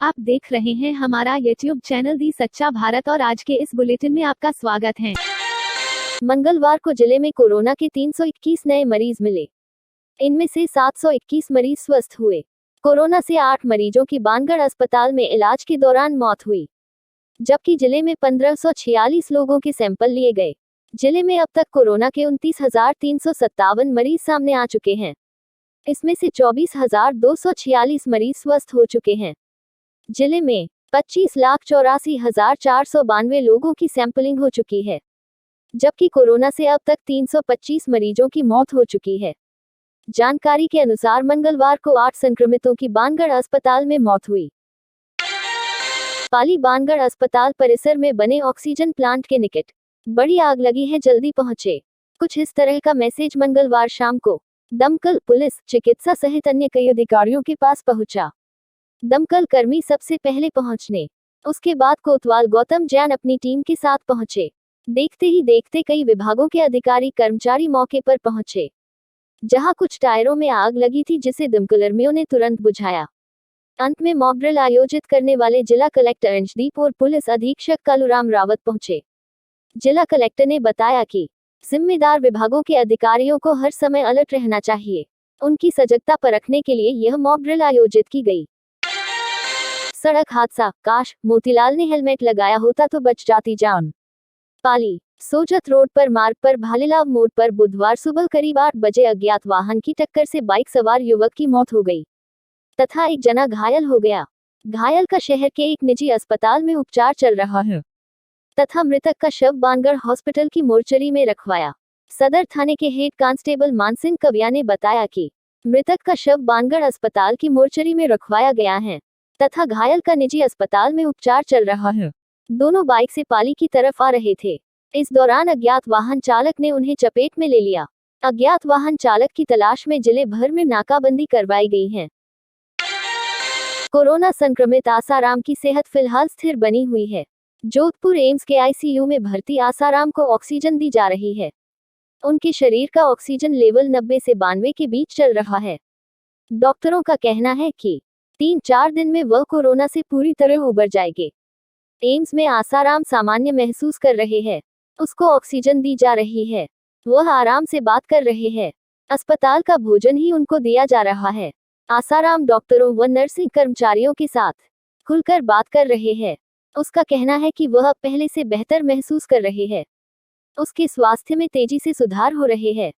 आप देख रहे हैं हमारा YouTube चैनल दी सच्चा भारत और आज के इस बुलेटिन में आपका स्वागत है। मंगलवार को जिले में कोरोना के 321 नए मरीज मिले। इनमें से 721 मरीज स्वस्थ हुए। कोरोना से 8 मरीजों की बानगढ़ अस्पताल में इलाज के दौरान मौत हुई, जबकि जिले में 1546 लोगों के सैंपल लिए गए। जिले में अब तक कोरोना के 29,357 मरीज सामने आ चुके हैं। इसमें से 24,246 मरीज स्वस्थ हो चुके हैं। जिले में 25,84,492 लोगों की सैंपलिंग हो चुकी है, जबकि कोरोना से अब तक 325 मरीजों की मौत हो चुकी है। जानकारी के अनुसार मंगलवार को 8 संक्रमितों की बानगढ़ अस्पताल में मौत हुई। पाली बानगढ़ अस्पताल परिसर में बने ऑक्सीजन प्लांट के निकट बड़ी आग लगी है, जल्दी पहुंचे। कुछ इस तरह का मैसेज मंगलवार शाम को दमकल, पुलिस, चिकित्सा सहित अन्य कई अधिकारियों के पास पहुंचा। दमकल कर्मी सबसे पहले पहुंचने, उसके बाद कोतवाल गौतम जैन अपनी टीम के साथ पहुंचे। देखते ही देखते कई विभागों के अधिकारी कर्मचारी मौके पर पहुंचे, जहां कुछ टायरों में आग लगी थी, जिसे दमकलकर्मियों ने तुरंत बुझाया। अंत में मॉक ड्रिल आयोजित करने वाले जिला कलेक्टर अंशदीप और पुलिस अधीक्षक कालूराम रावत पहुंचे। जिला कलेक्टर ने बताया कि जिम्मेदार विभागों के अधिकारियों को हर समय अलर्ट रहना चाहिए। उनकी सजगता परखने के लिए यह मॉक ड्रिल आयोजित की गई। सड़क हादसा, काश मोतीलाल ने हेलमेट लगाया होता तो बच जाती जान। पाली सोजत रोड पर मार्ग पर भालेलाव मोड़ पर बुधवार सुबह करीब 8 बजे अज्ञात वाहन की टक्कर से बाइक सवार युवक की मौत हो गई तथा एक जना घायल हो गया। घायल का शहर के एक निजी अस्पताल में उपचार चल रहा है तथा मृतक का शव बानगढ़ हॉस्पिटल की मोर्चरी में रखवाया। सदर थाने के हेड कांस्टेबल मानसिंह कविया ने बताया कि मृतक का शव बानगढ़ अस्पताल की मोर्चरी में रखवाया गया है तथा घायल का निजी अस्पताल में उपचार चल रहा है। दोनों बाइक से पाली की तरफ आ रहे थे। इस दौरान अज्ञात वाहन चालक ने उन्हें चपेट में ले लिया। अज्ञात वाहन चालक की तलाश में जिले भर में नाकाबंदी करवाई गई है। कोरोना संक्रमित आसाराम की सेहत फिलहाल स्थिर बनी हुई है। जोधपुर एम्स के आईसीयू में भर्ती आसाराम को ऑक्सीजन दी जा रही है। उनके शरीर का ऑक्सीजन लेवल 90 से 92 के बीच चल रहा है। डॉक्टरों का कहना है कि 3-4 दिन में वह कोरोना से पूरी तरह उबर जाएंगे। एम्स में आसाराम सामान्य महसूस कर रहे हैं। उसको ऑक्सीजन दी जा रही है। वह आराम से बात कर रहे हैं। अस्पताल का भोजन ही उनको दिया जा रहा है। आसाराम डॉक्टरों व नर्सिंग कर्मचारियों के साथ खुलकर बात कर रहे हैं। उसका कहना है कि वह पहले से बेहतर महसूस कर रहे हैं। उसके स्वास्थ्य में तेजी से सुधार हो रहे हैं।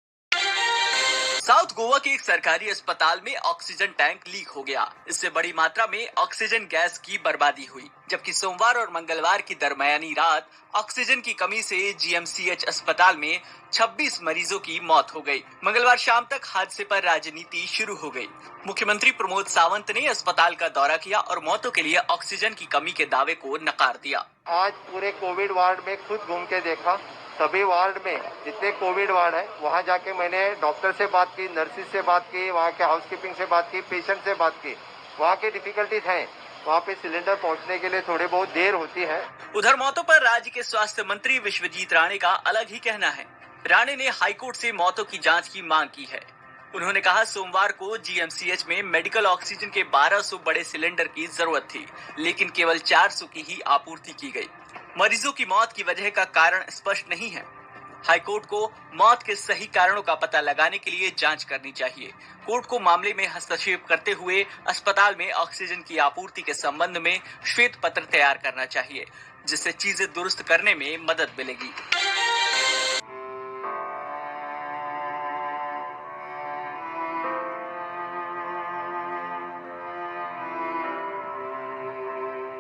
साउथ गोवा के एक सरकारी अस्पताल में ऑक्सीजन टैंक लीक हो गया। इससे बड़ी मात्रा में ऑक्सीजन गैस की बर्बादी हुई, जबकि सोमवार और मंगलवार की दरमियानी रात ऑक्सीजन की कमी से जीएमसीएच अस्पताल में 26 मरीजों की मौत हो गई। मंगलवार शाम तक हादसे पर राजनीति शुरू हो गई। मुख्यमंत्री प्रमोद सावंत ने अस्पताल का दौरा किया और मौतों के लिए ऑक्सीजन की कमी के दावे को नकार दिया। आज पूरे कोविड वार्ड में खुद घूम के देखा। सभी वार्ड में जितने कोविड वार्ड है वहाँ जाके मैंने डॉक्टर से बात की, नर्सिस से बात की, वहाँ के हाउसकीपिंग से बात की, पेशेंट से बात की। वहाँ की डिफिकल्टीज हैं। वहाँ पे सिलेंडर पहुँचने के लिए थोड़ी बहुत देर होती है। उधर मौतों पर राज्य के स्वास्थ्य मंत्री विश्वजीत राणे का अलग ही कहना है। राणे ने हाईकोर्ट से मौतों की जांच की मांग की है। उन्होंने कहा, सोमवार को जीएमसीएच में मेडिकल ऑक्सीजन के 1200 बड़े सिलेंडर की जरूरत थी, लेकिन केवल 400 की ही आपूर्ति की गई। मरीजों की मौत की वजह का कारण स्पष्ट नहीं है। हाईकोर्ट को मौत के सही कारणों का पता लगाने के लिए जांच करनी चाहिए। कोर्ट को मामले में हस्तक्षेप करते हुए अस्पताल में ऑक्सीजन की आपूर्ति के संबंध में श्वेत पत्र तैयार करना चाहिए, जिससे चीजें दुरुस्त करने में मदद मिलेगी।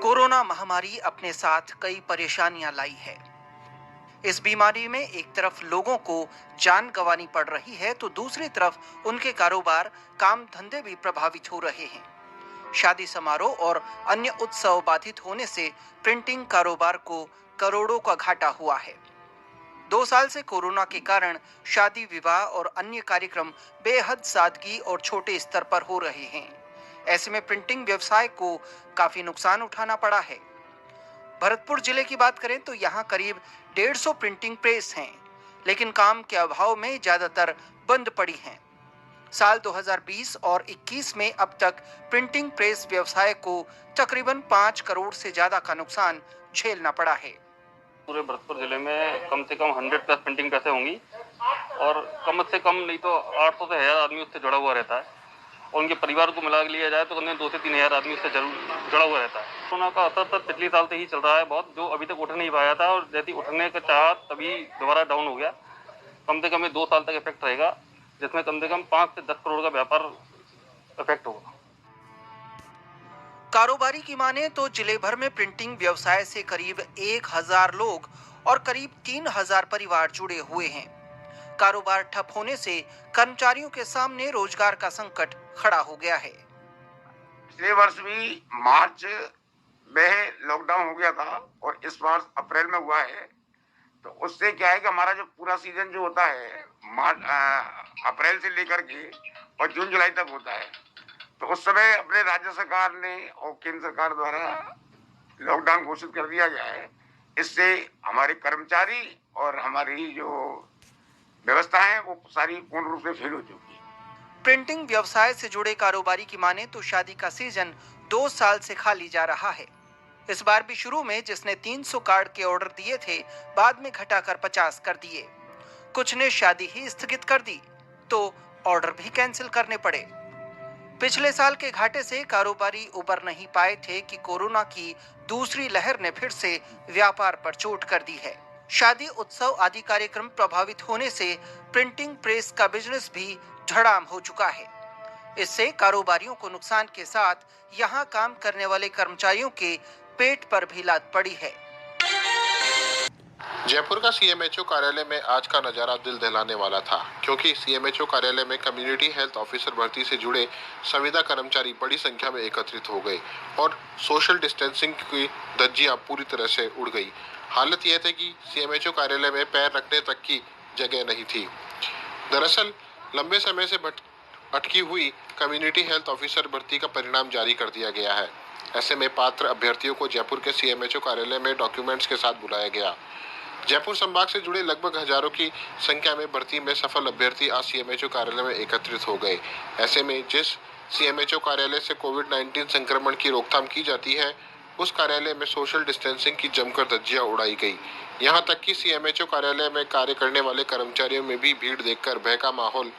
कोरोना महामारी अपने साथ कई परेशानियां लाई है। इस बीमारी में एक तरफ लोगों को जान गंवानी पड़ रही है तो दूसरी तरफ उनके कारोबार, काम धंधे भी प्रभावित हो रहे हैं। शादी समारोह और अन्य उत्सव बाधित होने से प्रिंटिंग कारोबार को करोड़ों का घाटा हुआ है। 2 साल से कोरोना के कारण शादी, विवाह और अन्य कार्यक्रम बेहद सादगी और छोटे स्तर पर हो रहे हैं। ऐसे में प्रिंटिंग व्यवसाय को काफी नुकसान उठाना पड़ा है। भरतपुर जिले की बात करें तो यहाँ करीब 150 प्रिंटिंग प्रेस हैं, लेकिन काम के अभाव में ज्यादातर बंद पड़ी हैं। साल 2020 और 21 में अब तक प्रिंटिंग प्रेस व्यवसाय को तकरीबन 5 करोड़ से ज्यादा का नुकसान झेलना पड़ा है। पूरे भरतपुर जिले में कम से कम 100+ प्रिंटिंग प्रेसें होंगी और कम से कम नहीं तो 800 से 1000 आदमी उससे जुड़ा हुआ रहता है और उनके परिवार को मिला लिया जाए तो कम से कम 2 से 3 हज़ार आदमी उससे जरूर जुड़ा हुआ रहता है। कोरोना का असर तो पिछले साल से ही चल रहा है बहुत, जो अभी तक उठ नहीं पाया था और जैसे उठने का चाहा तभी दोबारा डाउन हो गया। कम से कम ये 2 साल तक इफेक्ट रहेगा, जिसमें कम से कम 5 से 10 करोड़ का व्यापार इफेक्ट होगा। कारोबारी की माने तो जिले भर में प्रिंटिंग व्यवसाय से करीब 1000 लोग और करीब 3000 परिवार जुड़े हुए हैं। कारोबार ठप होने से कर्मचारियों के सामने रोजगार का संकट खड़ा हो गया है। पिछले वर्ष भी मार्च में लॉकडाउन हो गया था और इस बार अप्रैल में हुआ है, तो उससे क्या है कि हमारा जो पूरा सीजन जो होता है अप्रैल से लेकर के और जून जुलाई तक होता है, तो उस समय अपने राज्य सरकार ने और केंद्र सरकार द्वारा लॉकडाउन घोषित कर दिया गया है। इससे हमारे कर्मचारी और हमारी जो व्यवस्था है वो सारी पूर्ण रूप से फेल हो चुकी है। प्रिंटिंग व्यवसाय से जुड़े कारोबारी की माने तो शादी का सीजन 2 साल से खाली जा रहा है। इस बार भी शुरू में जिसने 300 कार्ड के ऑर्डर दिए थे, बाद में घटाकर 50 कर दिए। कुछ ने शादी ही स्थगित कर दी तो ऑर्डर भी कैंसिल करने पड़े। पिछले साल के घाटे से कारोबारी उबर नहीं पाए थे कि कोरोना की दूसरी लहर ने फिर से व्यापार पर चोट कर दी है। शादी, उत्सव आदि कार्यक्रम प्रभावित होने से प्रिंटिंग प्रेस का बिजनेस भी धड़ाम हो चुका है। इससे कारोबारियों को नुकसान के साथ यहां काम करने वाले कर्मचारियों के पेट पर भी लात पड़ी है। जयपुर का सीएमएचओ कार्यालय में आज का नजारा दिल दहलाने वाला था, क्योंकि सीएमएचओ कार्यालय में कम्युनिटी हेल्थ ऑफिसर भर्ती से जुड़े संविदा कर्मचारी बड़ी संख्या में एकत्रित हो गए और सोशल डिस्टेंसिंग की धज्जियां पूरी तरह से उड़ गई। हालत यह थी कि सीएमएचओ कार्यालय में पैर रखने तक की जगह नहीं थी। दरअसल लंबे समय से अटकी हुई कम्युनिटी हेल्थ ऑफिसर भर्ती का परिणाम जारी कर दिया गया है। ऐसे में पात्र अभ्यर्थियों को जयपुर के सीएमएचओ कार्यालय में डॉक्यूमेंट्स के साथ बुलाया गया। जयपुर संभाग से जुड़े लगभग हजारों की संख्या में भर्ती में सफल अभ्यर्थी आज सीएमएचओ कार्यालय में एकत्रित हो गए। ऐसे में जिस सीएमएचओ कार्यालय से कोविड-19 संक्रमण की रोकथाम की जाती है, उस कार्यालय में सोशल डिस्टेंसिंग की जमकर धज्जियां उड़ाई गई। यहां तक कि सीएमएचओ कार्यालय में कार्य करने वाले कर्मचारियों में भी भीड़ देखकर भय का माहौल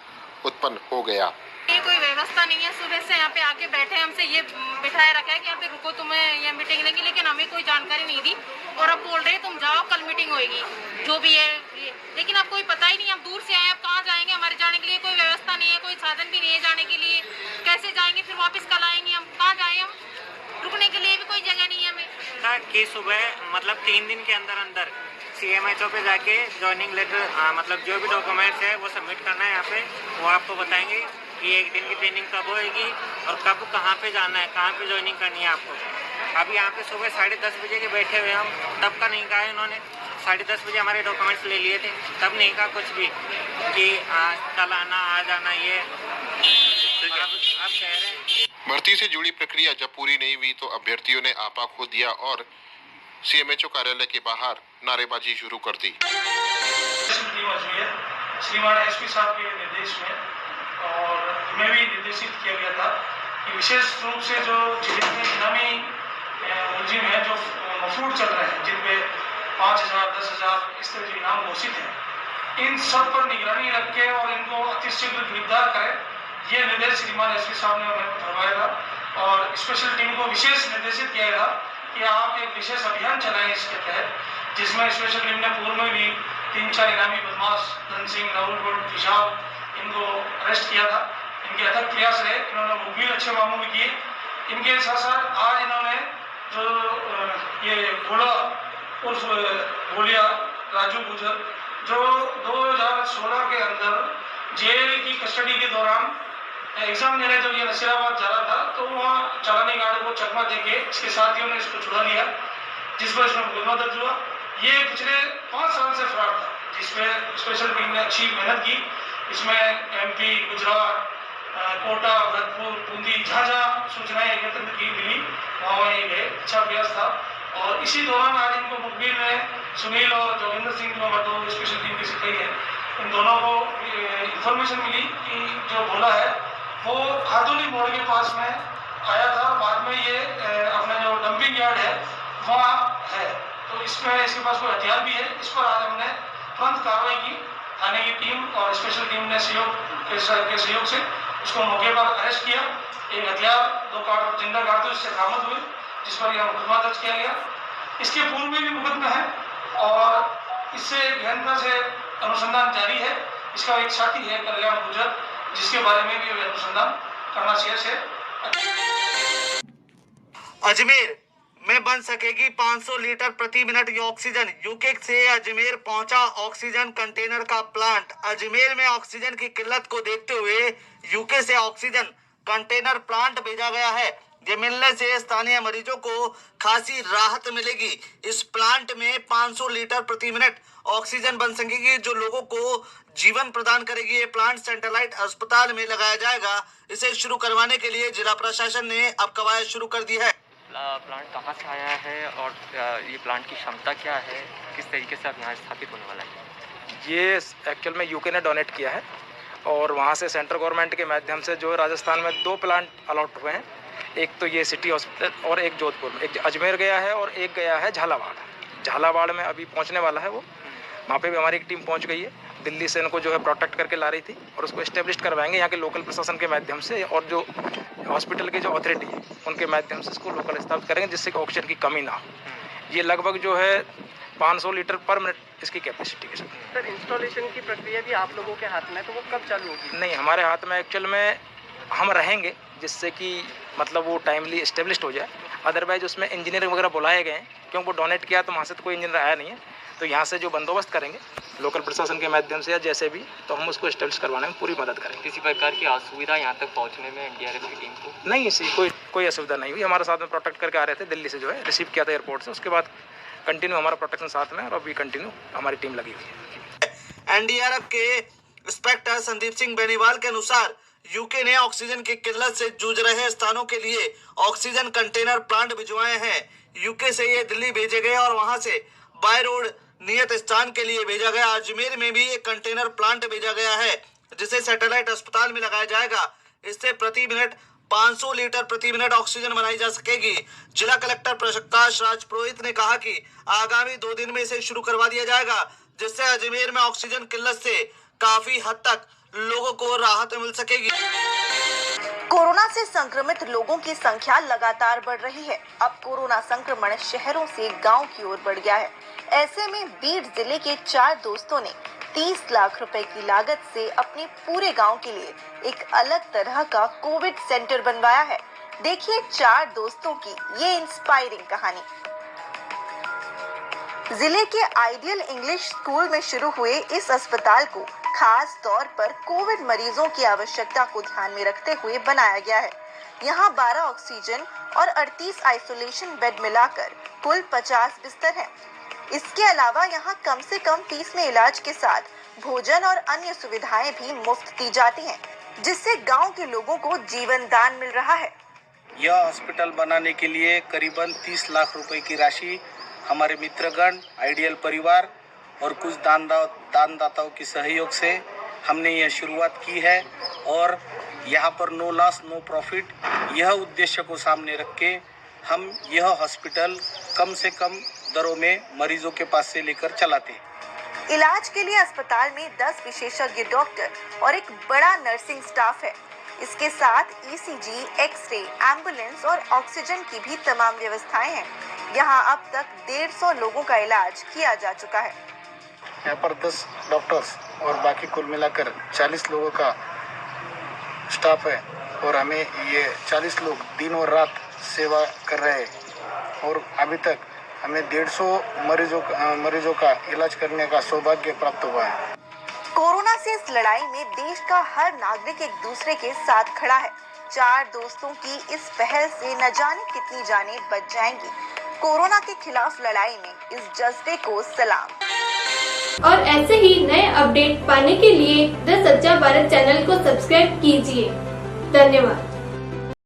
उत्पन्न हो गया। ये कोई व्यवस्था नहीं है, सुबह से यहाँ पे आके बैठे हमसे ये बिठाए रखा है कि यहाँ पे रुको, तुम्हें ये मीटिंग लेंगे, लेकिन हमें कोई जानकारी नहीं दी और अब बोल रहे हैं तुम जाओ कल मीटिंग होगी जो भी है ये। लेकिन अब कोई पता ही नहीं, हम दूर से आए, अब कहाँ जाएंगे? हमारे जाने के लिए कोई व्यवस्था नहीं है, कोई साधन भी नहीं है जाने के लिए। कैसे जाएंगे? फिर वापस कल आएंगे, हम कहाँ जाए? हम रुकने के लिए भी कोई जगह नहीं है हमें। कि सुबह मतलब 3 दिन के अंदर अंदर सीएमएचओ पे जाके ज्वाइनिंग लेटर मतलब जो भी डॉक्यूमेंट्स है वो सबमिट करना है। यहाँ पे वो आपको बताएंगे कि 1 दिन की ट्रेनिंग कब होएगी और कब कहाँ पे जाना है, कहाँ पे ज्वाइनिंग करनी है आपको। अभी यहाँ पे सुबह 10:30 बजे के बैठे हुए हम, तब का नहीं कहा इन्होंने। 10:30 बजे हमारे डॉक्यूमेंट्स ले लिए थे, तब नहीं कहा कुछ भी कि कल आना, आज आना। ये आप कह रहे हैं। भर्ती से जुड़ी प्रक्रिया जब पूरी नहीं हुई तो अभ्यर्थियों ने आपा खो दिया और सीएमएचओ कार्यालय के बाहर नारेबाजी शुरू कर दी। श्रीमान एसपी साहब के निर्देश में और हमें भी निर्देशित किया गया था कि विशेष रूप से जो जिले में इनामी मुलजिम है, जो मफरूर चल रहे हैं, जिन पे 5000, 10,000 इस तरह के इनाम घोषित है, इन सब पर निगरानी रख के और इनको अतिशीघ्र गिरफ्तार करें, ये निर्देश श्रीमान एसपी साहब ने हमें फरमाया था। और स्पेशल टीम को विशेष निर्देशित किया गया कि आप एक विशेष अभियान चलाएं इसके तहत, जिसमें स्पेशल टीम ने पूर्व में भी 3-4 इनामी बदमाश धन सिंह, राहुल गोल्ड, विशाल, इनको अरेस्ट किया था। इनके अथक प्रयास रहे, इन्होंने मुखबिर अच्छे मामलों में किए। इनके साथ साथ आज इन्होंने जो ये भोला उर्फ भोलिया राजू गुजर, जो 2016 के अंदर जेल की कस्टडी के दौरान एग्जाम देने जब ये नसीराबाद जा रहा था, तो वहाँ चालानी गार्ड को चकमा देके इसके साथियों ने इसको छुड़ा लिया, जिस पर इसमें मुकदमा दर्ज हुआ। ये पिछले 5 साल से फरार था, जिसमें स्पेशल टीम ने अच्छी मेहनत की। इसमें एमपी, गुजरात, कोटा, भरतपुर, बूंदी, जहाँ सूचनाएं एकत्र की मिली वहाँ ये गए, अच्छा प्रयास था। और इसी दौरान आज इनको मुखबिर में सुनील और जोगिंदर सिंह को 2 स्पेशल टीम की सिखाई है, इन दोनों को इंफॉर्मेशन मिली कि जो भोला है वो हाथोली मोड़ के पास में आया था और बाद में ये अपना जो डंपिंग यार्ड है वहाँ है। तो इसमें इसके पास कोई हथियार भी है। इस पर आज हमने तुरंत कार्रवाई की। थाने की टीम और स्पेशल टीम ने सहयोग से उसको मौके पर अरेस्ट किया। एक हथियार, 2 जिंदा कारतूस से बरामद हुए, जिस पर यह मुकदमा दर्ज किया गया। इसके पूर्व में भी मुकदमा है और इससे गहनता से अनुसंधान जारी है। इसका एक साथी है कल्याण गुजर, जिसके बारे में भी अनुसंधान करना शेष है। अजमेर में बन सकेगी 500 लीटर प्रति मिनट ये ऑक्सीजन। यूके से अजमेर पहुंचा ऑक्सीजन कंटेनर का प्लांट। अजमेर में ऑक्सीजन की किल्लत को देखते हुए यूके से ऑक्सीजन कंटेनर प्लांट भेजा गया है। ये मिलने से स्थानीय मरीजों को खासी राहत मिलेगी। इस प्लांट में 500 लीटर प्रति मिनट ऑक्सीजन बन सकेगी, जो लोगों को जीवन प्रदान करेगी। ये प्लांट सेंट्रलाइट अस्पताल में लगाया जाएगा। इसे शुरू करवाने के लिए जिला प्रशासन ने अब कवायद शुरू कर दी है। प्लांट कहाँ से आया है और ये प्लांट की क्षमता क्या है, किस तरीके से अब यहाँ स्थापित होने वाला है? ये एक्चुअल में यूके ने डोनेट किया है और वहाँ से सेंट्रल गवर्नमेंट के माध्यम से जो राजस्थान में 2 प्लांट अलॉट हुए हैं। एक तो ये सिटी हॉस्पिटल और एक जोधपुर में, एक अजमेर गया है और एक गया है झालावाड़। झालावाड़ में अभी पहुँचने वाला है वो। वहाँ पे भी हमारी एक टीम पहुँच गई है। दिल्ली से इनको जो है प्रोटेक्ट करके ला रही थी और उसको एस्टेब्लिश करवाएंगे यहाँ के लोकल प्रशासन के माध्यम से, और जो हॉस्पिटल की जो अथॉरिटी है उनके माध्यम से इसको लोकल स्थापित करेंगे, जिससे कि ऑक्सीजन की कमी ना हो। ये लगभग जो है 500 लीटर पर मिनट इसकी कैपेसिटी है। सर, इंस्टॉलेशन की प्रक्रिया भी आप लोगों के हाथ में, तो वो कब चालू होगी? नहीं, हमारे हाथ में एक्चुअल में हम रहेंगे, जिससे कि मतलब वो टाइमली इस्टेब्लिश्ड हो जाए। अदरवाइज उसमें इंजीनियर वगैरह बुलाए गए हैं, क्योंकि वो डोनेट किया तो वहाँ से तो कोई इंजीनियर आया नहीं है। तो यहाँ से जो बंदोबस्त करेंगे लोकल प्रशासन के माध्यम से या जैसे भी, तो हम उसको इस्टेब्लिश करवाने में पूरी मदद करेंगे। किसी प्रकार की असुविधा यहाँ तक पहुँचने में एनडीआरएफ की टीम को? नहीं, इसी कोई असुविधा नहीं हुई। हमारे साथ में प्रोटेक्ट करके आ रहे थे, दिल्ली से जो है रिसीव किया था एयरपोर्ट से। उसके बाद कंटिन्यू हमारा प्रोटेक्शन साथ में, और अभी कंटिन्यू हमारी टीम लगी हुई है। एनडीआरएफ के इंस्पेक्टर संदीप सिंह बेनीवाल के अनुसार यूके ने ऑक्सीजन की किल्लत से जूझ रहे स्थानों के लिए ऑक्सीजन कंटेनर प्लांट भिजवाए हैं। यूके से ये दिल्ली भेजे गए और वहां से बाय रोड नियत स्थान के लिए भेजा गया। अजमेर में भी एक कंटेनर प्लांट भेजा गया है, जिसे सैटेलाइट अस्पताल में लगाया जाएगा। इससे प्रति मिनट 500 लीटर प्रति मिनट ऑक्सीजन बनाई जा सकेगी। जिला कलेक्टर प्रकाश राज पुरोहित ने कहा कि आगामी 2 दिन में इसे शुरू करवा दिया जाएगा, जिससे अजमेर में ऑक्सीजन किल्लत से काफी हद तक लोगों को राहत मिल सकेगी। कोरोना से संक्रमित लोगों की संख्या लगातार बढ़ रही है। अब कोरोना संक्रमण शहरों से गांव की ओर बढ़ गया है। ऐसे में बीड जिले के 4 दोस्तों ने 30 लाख रुपए की लागत से अपने पूरे गांव के लिए एक अलग तरह का कोविड सेंटर बनवाया है। देखिए 4 दोस्तों की ये इंस्पायरिंग कहानी। जिले के आइडियल इंग्लिश स्कूल में शुरू हुए इस अस्पताल को खास तौर पर कोविड मरीजों की आवश्यकता को ध्यान में रखते हुए बनाया गया है। यहाँ 12 ऑक्सीजन और 38 आइसोलेशन बेड मिलाकर कुल 50 बिस्तर हैं। इसके अलावा यहाँ कम से कम फीस में इलाज के साथ भोजन और अन्य सुविधाएं भी मुफ्त दी जाती हैं, जिससे गांव के लोगों को जीवन दान मिल रहा है। यह हॉस्पिटल बनाने के लिए करीबन 30 लाख रुपए की राशि हमारे मित्रगण, आइडियल परिवार और कुछ दानदाताओं के सहयोग से हमने यह शुरुआत की है। और यहाँ पर नो लॉस नो प्रॉफिट, यह उद्देश्य को सामने रख के हम यह हॉस्पिटल कम से कम दरों में मरीजों के पास से लेकर चलाते हैं। इलाज के लिए अस्पताल में 10 विशेषज्ञ डॉक्टर और एक बड़ा नर्सिंग स्टाफ है। इसके साथ ईसीजी, एक्सरे, एम्बुलेंस और ऑक्सीजन की भी तमाम व्यवस्थाएं हैं। यहाँ अब तक 150 लोगों का इलाज किया जा चुका है। यहाँ पर 10 डॉक्टर्स और बाकी कुल मिलाकर 40 लोगों का स्टाफ है और हमें ये 40 लोग दिन और रात सेवा कर रहे हैं और अभी तक हमें 150 मरीजों का इलाज करने का सौभाग्य प्राप्त हुआ है। कोरोना से इस लड़ाई में देश का हर नागरिक एक दूसरे के साथ खड़ा है। 4 दोस्तों की इस पहल से न जाने कितनी जानें बच जाएंगी। कोरोना के खिलाफ लड़ाई में इस जज्बे को सलाम। और ऐसे ही नए अपडेट पाने के लिए द सच्चा भारत चैनल को सब्सक्राइब कीजिए। धन्यवाद।